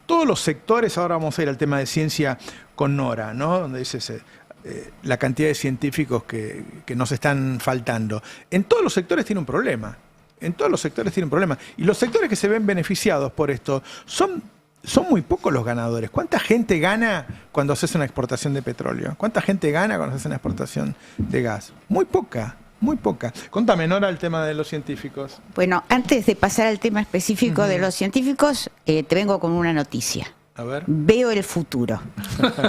todos los sectores, ahora vamos a ir al tema de ciencia con Nora, ¿no? Donde dice la cantidad de científicos que nos están faltando. En todos los sectores tiene un problema. En todos los sectores tiene un problema. Y los sectores que se ven beneficiados por esto son muy pocos los ganadores. ¿Cuánta gente gana cuando haces una exportación de petróleo? ¿Cuánta gente gana cuando haces una exportación de gas? Muy poca. Muy poca. Contame, Nora, el tema de los científicos. Bueno, antes de pasar al tema específico de los científicos, te vengo con una noticia. A ver. Veo el futuro.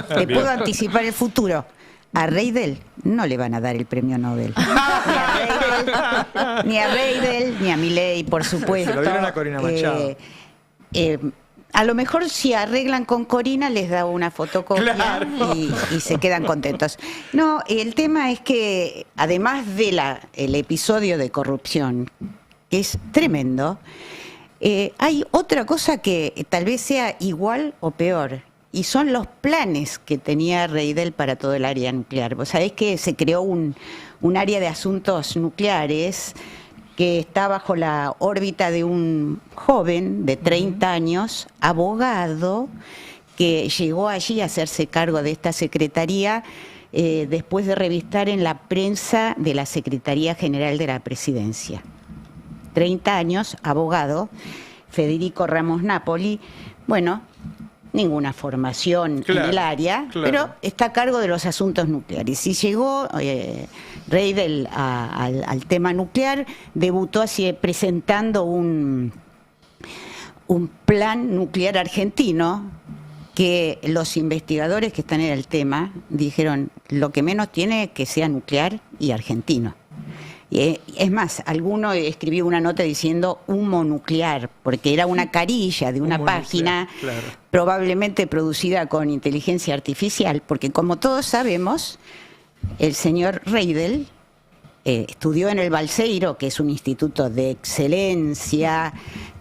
Te puedo anticipar el futuro. A Reidel no le van a dar el premio Nobel. Ni a Reidel, ni a Milei, por supuesto. Se lo dieron a Corina Machado. A lo mejor si arreglan con Corina les da una fotocopia, claro, y se quedan contentos. No, el tema es que además de el episodio de corrupción, que es tremendo, hay otra cosa que tal vez sea igual o peor, y son los planes que tenía Reidel para todo el área nuclear. Vos sabés que se creó un área de asuntos nucleares que está bajo la órbita de un joven de 30 años, abogado, que llegó allí a hacerse cargo de esta secretaría después de revistar en la prensa de la Secretaría General de la Presidencia. 30 años, abogado, Federico Ramos Napoli. Bueno, ninguna formación en el área, pero está a cargo de los asuntos nucleares. Y llegó Reidel al tema nuclear, debutó así presentando un plan nuclear argentino que los investigadores que están en el tema dijeron, lo que menos tiene es que sea nuclear y argentino. Es más, alguno escribió una nota diciendo humo nuclear, porque era una carilla de una página nuclear, probablemente producida con inteligencia artificial, porque como todos sabemos, el señor Reidel estudió en el Balseiro, que es un instituto de excelencia,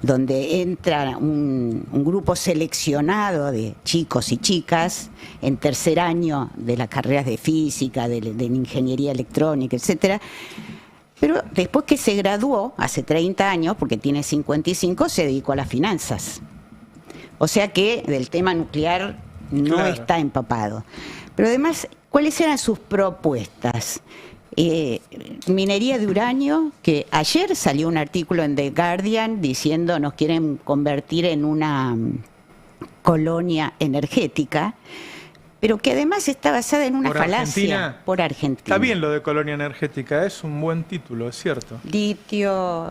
donde entra un grupo seleccionado de chicos y chicas en tercer año de las carreras de física, de ingeniería electrónica, etcétera. Pero después que se graduó, hace 30 años, porque tiene 55, se dedicó a las finanzas. O sea que del tema nuclear no está empapado. Pero además, ¿cuáles eran sus propuestas? Minería de uranio, que ayer salió un artículo en The Guardian diciendo nos quieren convertir en una colonia energética, pero que además está basada en una falacia. Por Argentina. Está bien lo de colonia energética, es un buen título, es cierto. Litio,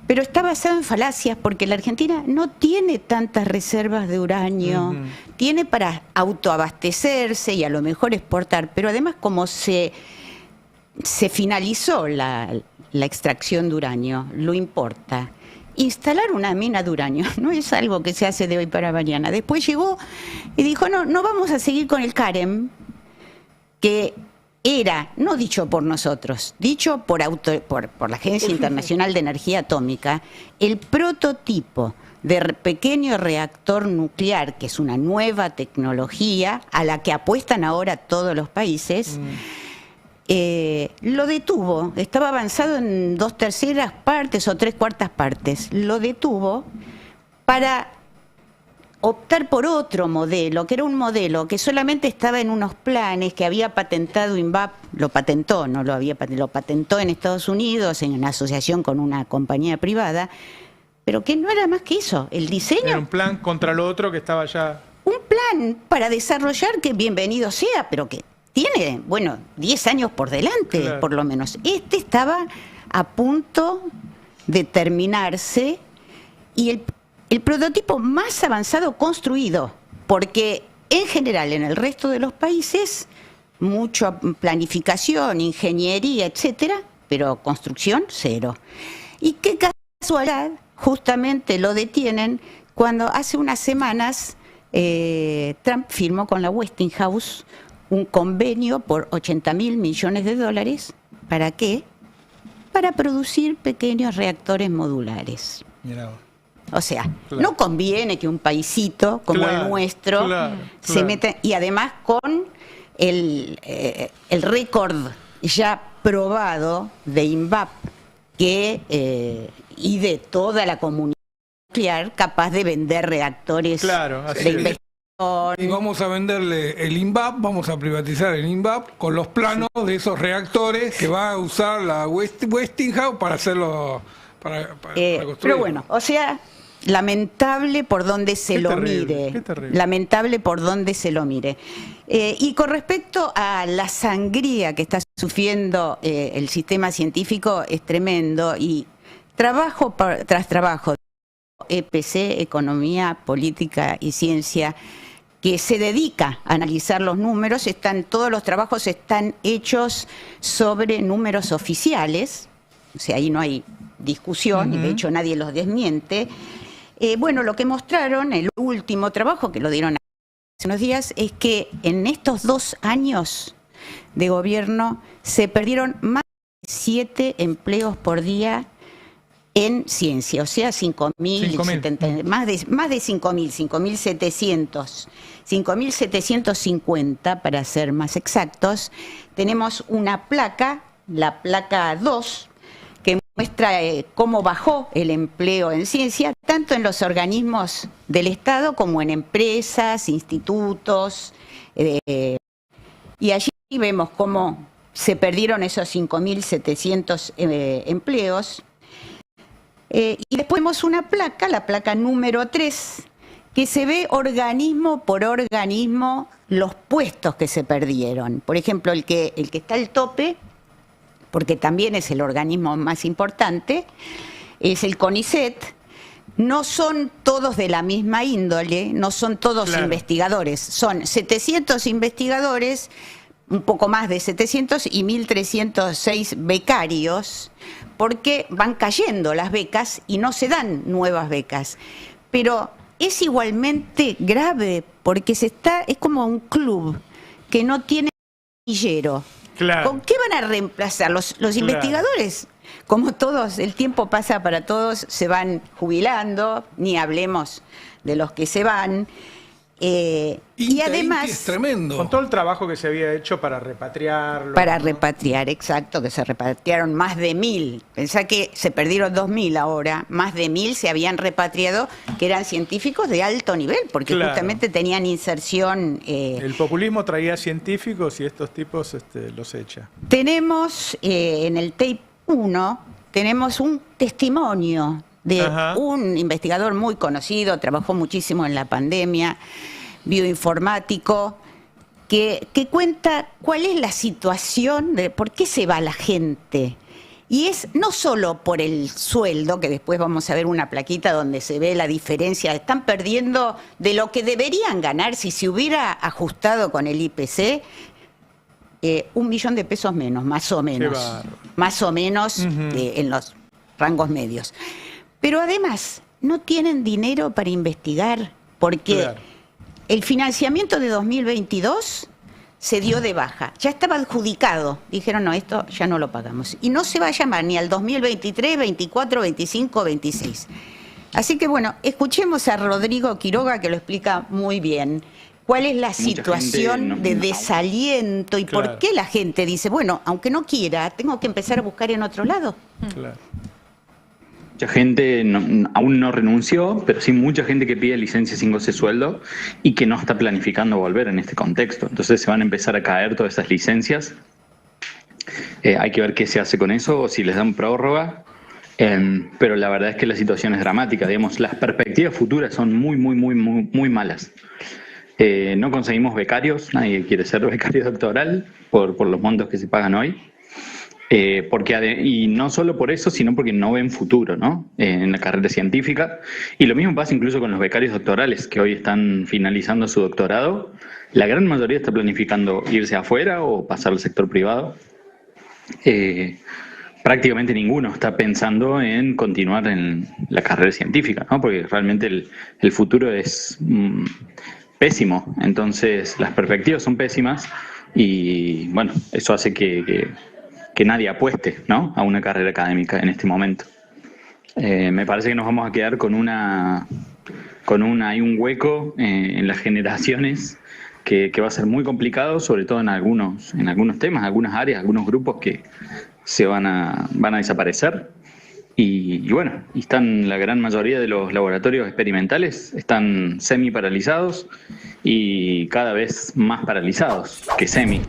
pero está basado en falacias porque la Argentina no tiene tantas reservas de uranio, tiene para autoabastecerse y a lo mejor exportar, pero además como se finalizó la extracción de uranio, lo importa. Instalar una mina de uranio no es algo que se hace de hoy para mañana. Después llegó y dijo, no vamos a seguir con el CAREM, que era, no dicho por nosotros, dicho por la Agencia Internacional de Energía Atómica, el prototipo de pequeño reactor nuclear, que es una nueva tecnología a la que apuestan ahora todos los países. Lo detuvo, estaba avanzado en 2/3 partes o 3/4 partes, lo detuvo para optar por otro modelo, que era un modelo que solamente estaba en unos planes que había patentado INVAP, lo patentó, no lo había lo patentó en Estados Unidos en una asociación con una compañía privada, pero que no era más que eso, el diseño. Era un plan contra lo otro que estaba ya. Un plan para desarrollar que bienvenido sea, pero que tiene, 10 años por delante, por lo menos. Este estaba a punto de terminarse y el prototipo más avanzado construido, porque en general en el resto de los países, mucha planificación, ingeniería, etcétera, pero construcción, cero. Y qué casualidad, justamente lo detienen cuando hace unas semanas Trump firmó con la Westinghouse un convenio por $80.000 millones. ¿Para qué? Para producir pequeños reactores modulares. Mirá. O sea, no conviene que un paisito como el nuestro se meta, y además con el récord ya probado de INVAP y de toda la comunidad nuclear capaz de vender reactores Claro, así de es. investigación. Y vamos a venderle el INVAP, vamos a privatizar el INVAP con los planos de esos reactores que va a usar la Westinghouse para hacerlo, para construir. Pero bueno, o sea, lamentable por donde se Qué lo terrible, mire. qué terrible. Lamentable por donde se lo mire. Y con respecto a la sangría que está sufriendo el sistema científico, es tremendo. Y trabajo tras trabajo, EPC, Economía, Política y Ciencia, que se dedica a analizar los números, todos los trabajos están hechos sobre números oficiales, o sea, ahí no hay discusión, y de hecho nadie los desmiente. Bueno, lo que mostraron, el último trabajo que lo dieron hace unos días, es que en estos 2 años de gobierno se perdieron más de 7 empleos por día en ciencia, o sea, 5.000, más de 5.000, 5.700, 5.750 para ser más exactos. Tenemos una placa, la placa 2, que muestra cómo bajó el empleo en ciencia, tanto en los organismos del Estado como en empresas, institutos, y allí vemos cómo se perdieron esos 5.700 empleos. Y después vemos una placa, la placa número 3, que se ve organismo por organismo los puestos que se perdieron. Por ejemplo, el que está al tope, porque también es el organismo más importante, es el CONICET. No son todos de la misma índole, no son todos investigadores, son 700 investigadores, un poco más de 700 y 1.306 becarios, porque van cayendo las becas y no se dan nuevas becas. Pero es igualmente grave porque es como un club que no tiene semillero. Claro. ¿Con qué van a reemplazar? Los investigadores, como todos, el tiempo pasa para todos, se van jubilando, ni hablemos de los que se van. Y además, es tremendo. Con todo el trabajo que se había hecho para repatriarlo. Para repatriar, exacto, que se repatriaron más de 1.000. Pensá que se perdieron 2.000 ahora, más de 1.000 se habían repatriado, que eran científicos de alto nivel, porque justamente tenían inserción. El populismo traía científicos y estos tipos los echa. Tenemos en el tape 1, tenemos un testimonio de un investigador muy conocido, trabajó muchísimo en la pandemia, bioinformático, que cuenta cuál es la situación de por qué se va la gente. Y es no solo por el sueldo, que después vamos a ver una plaquita donde se ve la diferencia, están perdiendo de lo que deberían ganar si se hubiera ajustado con el IPC, 1 millón de pesos menos, más o menos. Más o menos en los rangos medios. Pero además, no tienen dinero para investigar, porque el financiamiento de 2022 se dio de baja. Ya estaba adjudicado. Dijeron, no, esto ya no lo pagamos. Y no se va a llamar ni al 2023, 24, 25, 26. Así que bueno, escuchemos a Rodrigo Quiroga, que lo explica muy bien. ¿Cuál es la situación de desaliento y por qué la gente dice, bueno, aunque no quiera, tengo que empezar a buscar en otro lado? Claro. Mucha gente aún no renunció, pero sí mucha gente que pide licencia sin goce de sueldo y que no está planificando volver en este contexto. Entonces se van a empezar a caer todas esas licencias. Hay que ver qué se hace con eso o si les dan prórroga. Pero la verdad es que la situación es dramática. Digamos, las perspectivas futuras son muy malas. No conseguimos becarios, nadie quiere ser becario doctoral por los montos que se pagan hoy. Y no solo por eso, sino porque no ven futuro, ¿no? En la carrera científica. Y lo mismo pasa incluso con los becarios doctorales que hoy están finalizando su doctorado. La gran mayoría está planificando irse afuera o pasar al sector privado. Prácticamente ninguno está pensando en continuar en la carrera científica, ¿no? Porque realmente el futuro es pésimo. Entonces las perspectivas son pésimas y bueno, eso hace que nadie apueste, ¿no?, a una carrera académica en este momento. Me parece que nos vamos a quedar hay un hueco en las generaciones que va a ser muy complicado, sobre todo en algunos temas, algunas áreas, algunos grupos que se van a desaparecer. Y bueno, y están la gran mayoría de los laboratorios experimentales están semi paralizados y cada vez más paralizados que semi.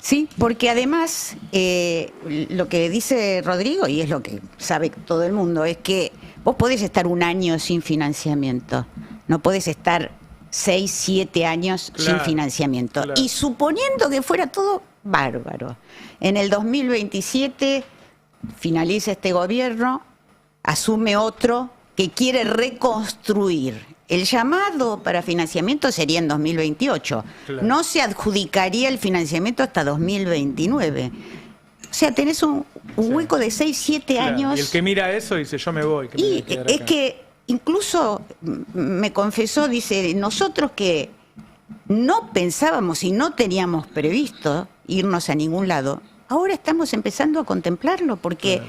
Sí, porque además lo que dice Rodrigo, y es lo que sabe todo el mundo, es que vos podés estar un año sin financiamiento, no podés estar 6, 7 años sin financiamiento. Claro. Y suponiendo que fuera todo bárbaro, en el 2027 finaliza este gobierno, asume otro que quiere reconstruir. El llamado para financiamiento sería en 2028. Claro. No se adjudicaría el financiamiento hasta 2029. O sea, tenés un hueco de 6, 7 Claro, años. y el que mira eso dice, yo me voy. Que me voy Y a quedar es acá. que incluso me confesó, dice, nosotros que no pensábamos y no teníamos previsto irnos a ningún lado, ahora estamos empezando a contemplarlo porque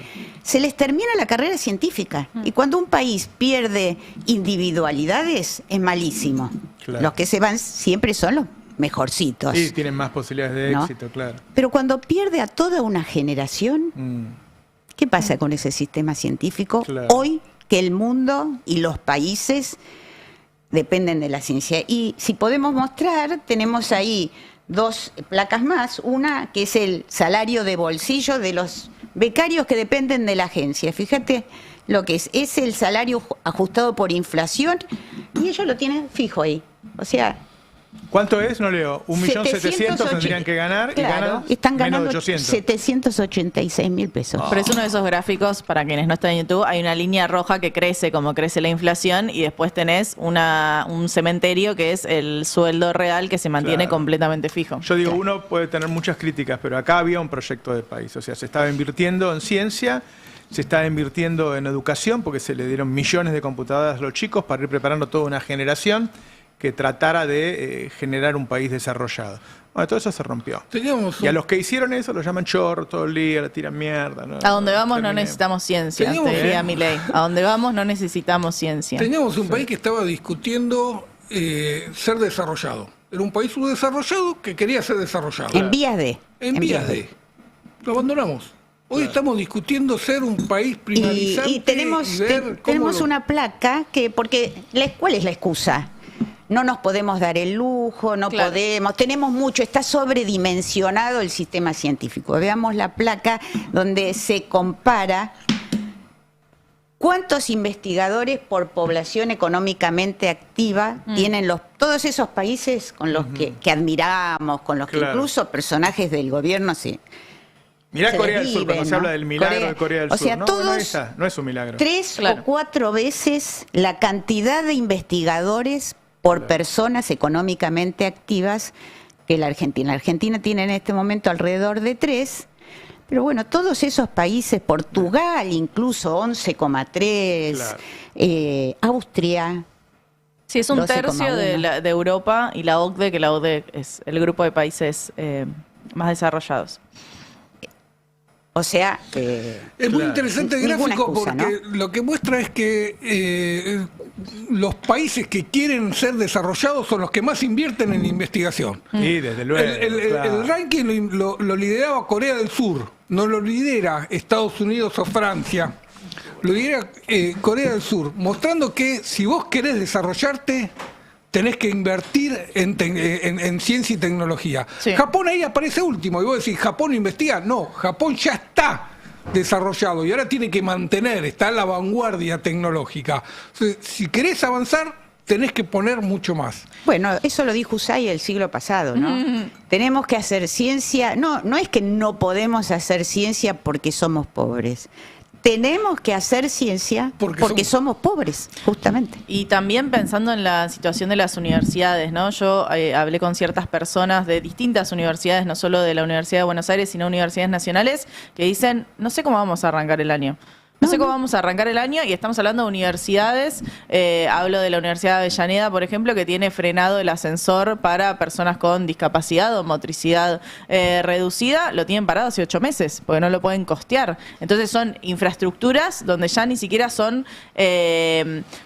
se les termina la carrera científica. Y cuando un país pierde individualidades es malísimo. Claro. Los que se van siempre son los mejorcitos. Sí, tienen más posibilidades de ¿no? éxito, claro. Pero cuando pierde a toda una generación, ¿qué pasa con ese sistema científico? Claro. Hoy que el mundo y los países dependen de la ciencia. Y si podemos mostrar, tenemos ahí 2 placas más. Una que es el salario de bolsillo de los becarios que dependen de la agencia. Fíjate lo que es el salario ajustado por inflación y ellos lo tienen fijo ahí. O sea, ¿Cuánto es? No leo. 1.700.000 tendrían que ganar y ganan están menos ganando de 800. 786.000 pesos. Pero es uno de esos gráficos, para quienes no están en YouTube, hay una línea roja que crece como crece la inflación y después tenés un cementerio que es el sueldo real que se mantiene Claro. completamente fijo. Yo digo, uno puede tener muchas críticas, pero acá había un proyecto de país. O sea, se estaba invirtiendo en ciencia, se estaba invirtiendo en educación, porque se le dieron millones de computadoras a los chicos para ir preparando toda una generación que tratara de generar un país desarrollado. Bueno, todo eso se rompió. Teníamos Y a un- los que hicieron eso los llaman chorro todo el día, le tiran mierda. ¿no? A donde vamos no Terminé. necesitamos ciencia, Teníamos- te diría Milei. A donde vamos no necesitamos ciencia. Teníamos un país que estaba discutiendo ser desarrollado. Era un país subdesarrollado que quería ser desarrollado. En vías de. En vías de. Lo abandonamos. Hoy estamos discutiendo ser un país primarizante Y tenemos, y ver cómo tenemos lo- una placa que, porque, ¿cuál es la excusa? No nos podemos dar el lujo, no Claro. podemos, tenemos mucho, está sobredimensionado el sistema científico. Veamos la placa donde se compara cuántos investigadores por población económicamente activa tienen todos esos países con los que admiramos, con los que Claro. incluso personajes del gobierno se Mirá se Corea del Sur, desviven, cuando se ¿no? habla del milagro de Corea del o Sur. sea, no, todos no es un milagro. 3 Claro. o 4 veces la cantidad de investigadores por personas económicamente activas que la Argentina. La Argentina tiene en este momento alrededor de 3, pero bueno, todos esos países, Portugal incluso 11,3, Claro. Austria. Sí, es un 12,1. tercio de Europa y la OCDE, que la OCDE es el grupo de países más desarrollados. O sea, Es muy Claro. interesante el Ninguna gráfico excusa, porque lo que muestra es que los países que quieren ser desarrollados son los que más invierten en investigación. Sí, desde luego. claro. El ranking lo lideraba Corea del Sur, no lo lidera Estados Unidos o Francia, lo lidera Corea del Sur, mostrando que si vos querés desarrollarte, tenés que invertir en ciencia y tecnología. Sí. Japón ahí aparece último, y vos decís, ¿Japón investiga? No, Japón ya está desarrollado y ahora tiene que mantener, está en la vanguardia tecnológica. Entonces, si querés avanzar, tenés que poner mucho más. bueno, eso lo dijo Usay el siglo pasado, ¿no? Tenemos que hacer ciencia, no es que no podemos hacer ciencia porque somos pobres. Tenemos que hacer ciencia porque somos pobres, justamente. Y también pensando en la situación de las universidades, ¿no? Yo hablé con ciertas personas de distintas universidades, no solo de la Universidad de Buenos Aires, sino universidades nacionales, que dicen, no sé cómo vamos a arrancar el año. No sé cómo vamos a arrancar el año y estamos hablando de universidades. Hablo de la Universidad de Avellaneda, por ejemplo, que tiene frenado el ascensor para personas con discapacidad o motricidad reducida. Lo tienen parado hace 8 meses porque no lo pueden costear. Entonces son infraestructuras donde ya ni siquiera son,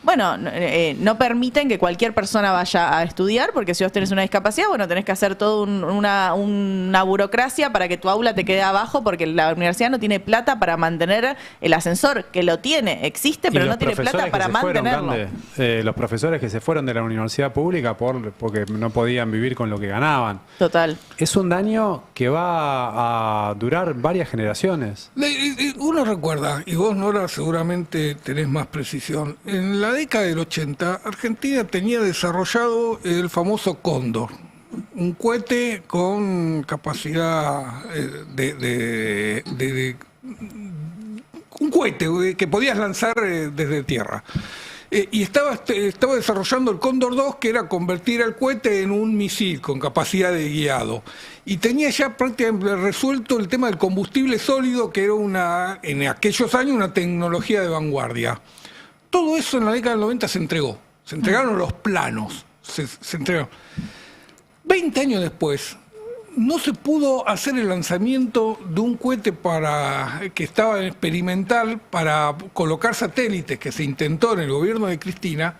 no permiten que cualquier persona vaya a estudiar, porque si vos tenés una discapacidad, bueno, tenés que hacer toda una burocracia para que tu aula te quede abajo, porque la universidad no tiene plata para mantener el ascensor, que lo tiene, existe, pero no tiene plata para mantenerlo. Los profesores que se fueron de la universidad pública porque no podían vivir con lo que ganaban. Total. Es un daño que va a durar varias generaciones. Uno recuerda, y vos, Nora, seguramente tenés más precisión, en la década del 80, Argentina tenía desarrollado el famoso Cóndor, un cohete con capacidad un cohete que podías lanzar desde tierra. Y estaba desarrollando el Cóndor 2, que era convertir el cohete en un misil con capacidad de guiado. Y tenía ya prácticamente resuelto el tema del combustible sólido, que era en aquellos años una tecnología de vanguardia. Todo eso en la década del 90 se entregó. Se entregaron los planos. Se entregaron. 20 años después, no se pudo hacer el lanzamiento de un cohete que estaba experimental para colocar satélites, que se intentó en el gobierno de Cristina,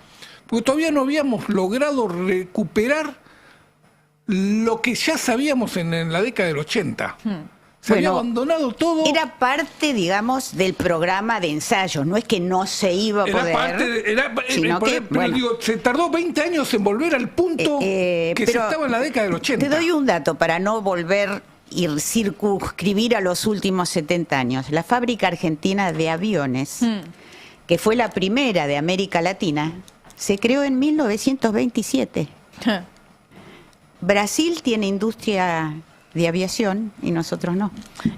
porque todavía no habíamos logrado recuperar lo que ya sabíamos en la década del 80. Se había abandonado todo. Era parte, digamos, del programa de ensayos. No es que no se iba a poder. Se tardó 20 años en volver al punto que se estaba en la década del 80. Te doy un dato para no volver y circunscribir a los últimos 70 años. La fábrica argentina de aviones, que fue la primera de América Latina, se creó en 1927. Brasil tiene industria de aviación y nosotros no.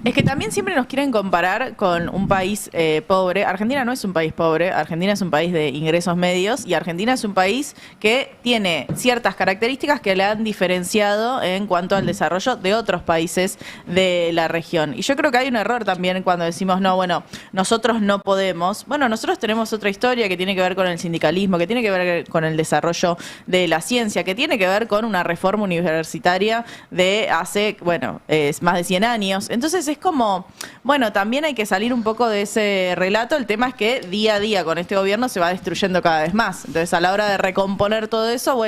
Es que también siempre nos quieren comparar con un país pobre. Argentina no es un país pobre, Argentina es un país de ingresos medios y Argentina es un país que tiene ciertas características que le han diferenciado en cuanto al desarrollo de otros países de la región. Y yo creo que hay un error también cuando decimos, no, bueno, nosotros no podemos. Bueno, nosotros tenemos otra historia que tiene que ver con el sindicalismo, que tiene que ver con el desarrollo de la ciencia, que tiene que ver con una reforma universitaria de hace... es más de 100 años. Entonces es como, también hay que salir un poco de ese relato. El tema es que día a día con este gobierno se va destruyendo cada vez más. Entonces a la hora de recomponer todo eso,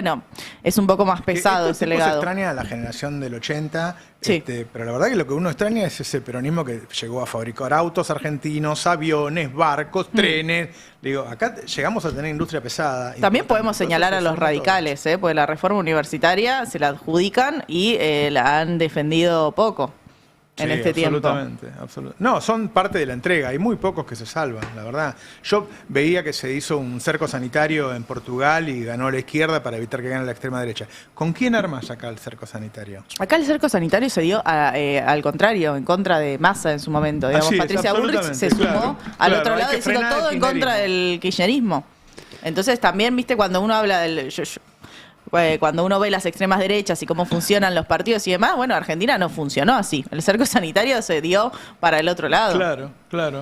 es un poco más pesado ese legado. Se extraña a la generación del 80, sí. Pero la verdad que lo que uno extraña es ese peronismo que llegó a fabricar autos argentinos, aviones, barcos, trenes. Digo, acá llegamos a tener industria pesada. También podemos señalar a los radicales, porque la reforma universitaria se la adjudican y la han defendido poco en este tiempo. Absolutamente. No, son parte de la entrega. Hay muy pocos que se salvan, la verdad. Yo veía que se hizo un cerco sanitario en Portugal y ganó la izquierda para evitar que gane la extrema derecha. ¿Con quién armas acá el cerco sanitario? Acá el cerco sanitario se dio al contrario, en contra de Massa en su momento. Digamos, Patricia Bullrich se sumó al otro lado diciendo todo en contra del kirchnerismo. Entonces también, viste, cuando uno habla del... Cuando uno ve las extremas derechas y cómo funcionan los partidos y demás, Argentina no funcionó así. El cerco sanitario se dio para el otro lado. Claro.